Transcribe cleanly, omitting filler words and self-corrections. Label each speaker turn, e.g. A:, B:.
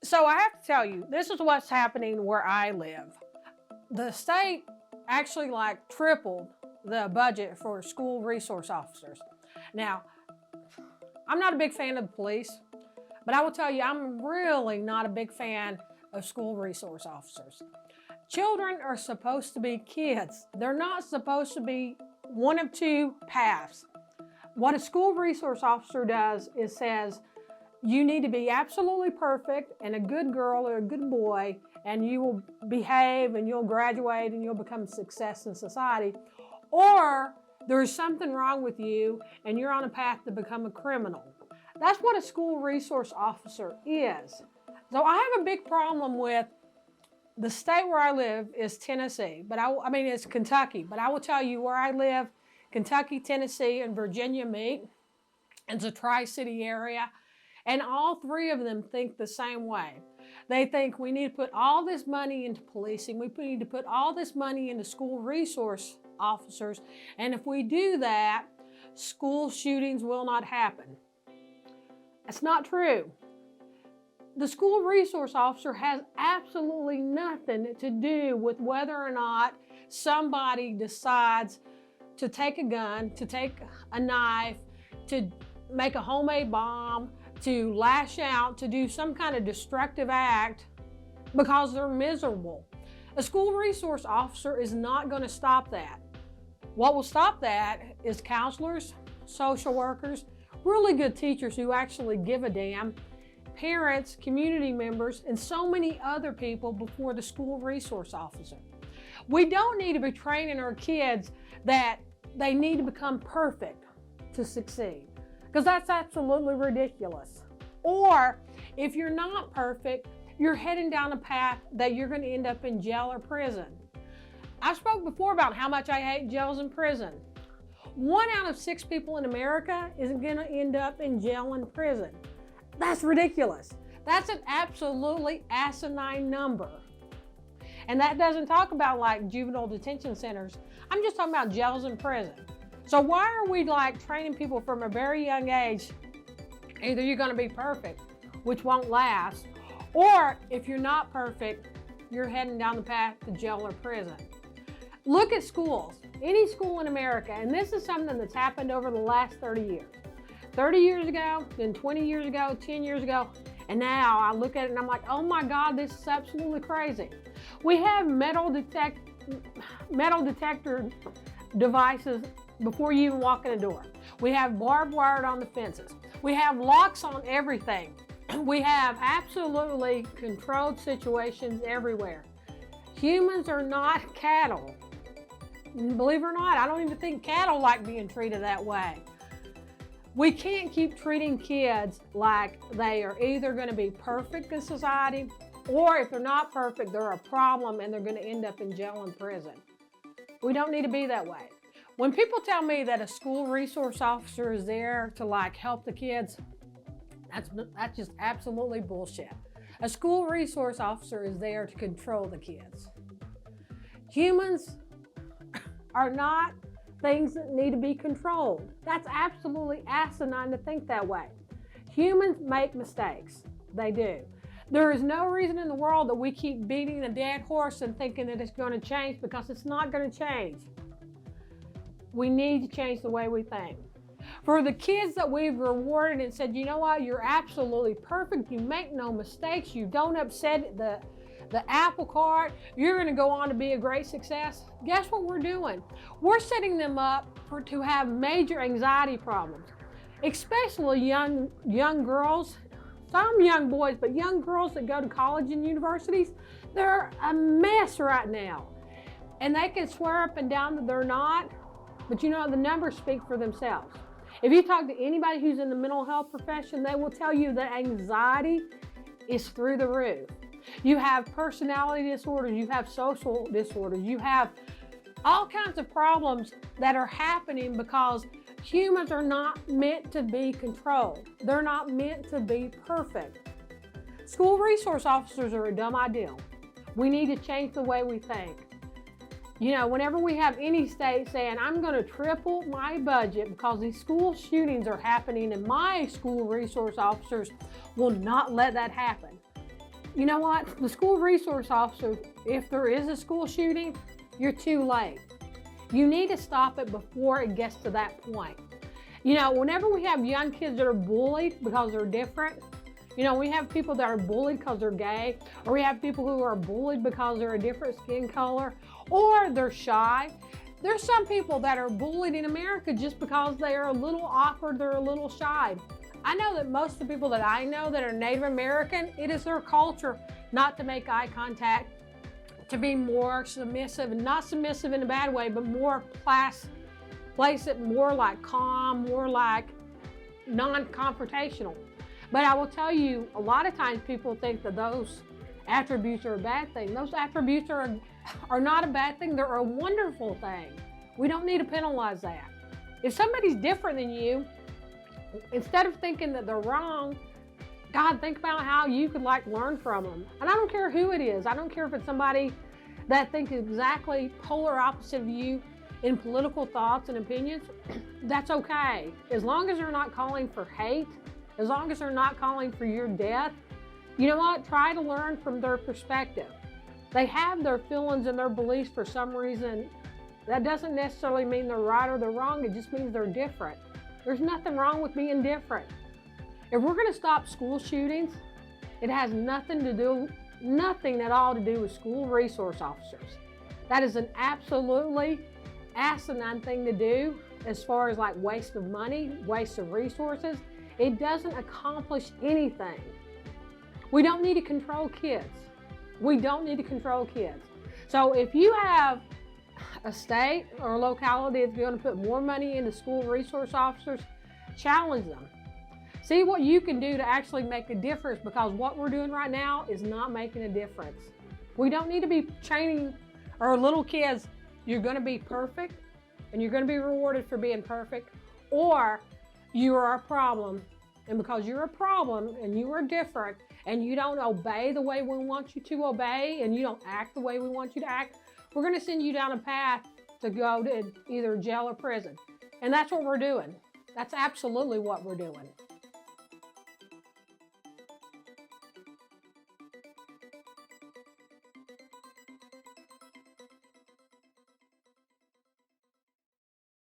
A: So I have to tell you, this is what's happening where I live. The state actually tripled the budget for school resource officers. Now, I'm not a big fan of the police, but I will tell you, I'm really not a big fan of school resource officers. Children are supposed to be kids. They're not supposed to be one of two paths. What a school resource officer does is says, you need to be absolutely perfect and a good girl or a good boy, and you will behave and you'll graduate and you'll become a success in society. Or there's something wrong with you and you're on a path to become a criminal. That's what a school resource officer is. So I have a big problem with the state where I live is Tennessee, but it's Kentucky. But I will tell you where I live, Kentucky, Tennessee, and Virginia meet. It's a tri-city area. And all three of them think the same way. They think we need to put all this money into policing. We need to put all this money into school resource officers. And if we do that, school shootings will not happen. That's not true. The school resource officer has absolutely nothing to do with whether or not somebody decides to take a gun, to take a knife, to make a homemade bomb, to lash out, to do some kind of destructive act because they're miserable. A school resource officer is not going to stop that. What will stop that is counselors, social workers, really good teachers who actually give a damn, parents, community members, and so many other people before the school resource officer. We don't need to be training our kids that they need to become perfect to succeed, because that's absolutely ridiculous. Or if you're not perfect, you're heading down a path that you're going to end up in jail or prison. I spoke before about how much I hate jails and prison. 1 out of 6 people in America is going to end up in jail and prison. That's ridiculous. That's an absolutely asinine number. And that doesn't talk about juvenile detention centers. I'm just talking about jails and prison. So why are we training people from a very young age? Either you're going to be perfect, which won't last, or if you're not perfect, you're heading down the path to jail or prison. Look at schools, any school in America, and this is something that's happened over the last 30 years. 30 years ago, then 20 years ago, 10 years ago, and now I look at it and I'm like, oh my God, this is absolutely crazy. We have metal detector devices before you even walk in a door. We have barbed wire on the fences. We have locks on everything. We have absolutely controlled situations everywhere. Humans are not cattle. Believe it or not, I don't even think cattle like being treated that way. We can't keep treating kids like they are either going to be perfect in society, or if they're not perfect, they're a problem and they're going to end up in jail and prison. We don't need to be that way. When people tell me that a school resource officer is there to help the kids, that's just absolutely bullshit. A school resource officer is there to control the kids. Humans are not things that need to be controlled. That's absolutely asinine to think that way. Humans make mistakes. They do. There is no reason in the world that we keep beating a dead horse and thinking that it's going to change, because it's not going to change. We need to change the way we think. For the kids that we've rewarded and said, you know what, you're absolutely perfect, you make no mistakes, you don't upset the apple cart, you're going to go on to be a great success. Guess what we're doing? We're setting them up to have major anxiety problems, especially young girls, some young boys, but young girls that go to college and universities. They're a mess right now. And they can swear up and down that they're not, but the numbers speak for themselves. If you talk to anybody who's in the mental health profession, they will tell you that anxiety is through the roof. You have personality disorders, you have social disorders, you have all kinds of problems that are happening because humans are not meant to be controlled. They're not meant to be perfect. School resource officers are a dumb idea. We need to change the way we think. Whenever we have any state saying, I'm going to triple my budget because these school shootings are happening and my school resource officers will not let that happen. you know what? The school resource officer, if there is a school shooting, you're too late. You need to stop it before it gets to that point. You know, whenever we have young kids that are bullied because they're different, you know, we have people that are bullied because they're gay, or we have people who are bullied because they're a different skin color, or they're shy. There's some people that are bullied in America just because they are a little awkward, they're a little shy. I know that most of the people that I know that are Native American, it is their culture not to make eye contact, to be more submissive, and not submissive in a bad way, but more place it more like calm, more like non-confrontational. But I will tell you, a lot of times people think that those attributes are a bad thing. Those attributes are not a bad thing, they're a wonderful thing. We don't need to penalize that. If somebody's different than you, instead of thinking that they're wrong, God, think about how you could learn from them. And I don't care who it is. I don't care if it's somebody that thinks exactly polar opposite of you in political thoughts and opinions. That's okay. As long as they're not calling for hate, as long as they're not calling for your death, you know what? Try to learn from their perspective. They have their feelings and their beliefs for some reason. That doesn't necessarily mean they're right or they're wrong. It just means they're different. There's nothing wrong with being different. If we're going to stop school shootings, it has nothing at all to do with school resource officers. That is an absolutely asinine thing to do as far as waste of money, waste of resources. It doesn't accomplish anything. We don't need to control kids. We don't need to control kids. So if you have a state or a locality that's going to put more money into school resource officers, challenge them. See what you can do to actually make a difference, because what we're doing right now is not making a difference. We don't need to be training our little kids, you're going to be perfect and you're going to be rewarded for being perfect, or you are a problem. And because you're a problem and you are different and you don't obey the way we want you to obey and you don't act the way we want you to act, we're going to send you down a path to go to either jail or prison. And that's what we're doing. That's absolutely what we're doing.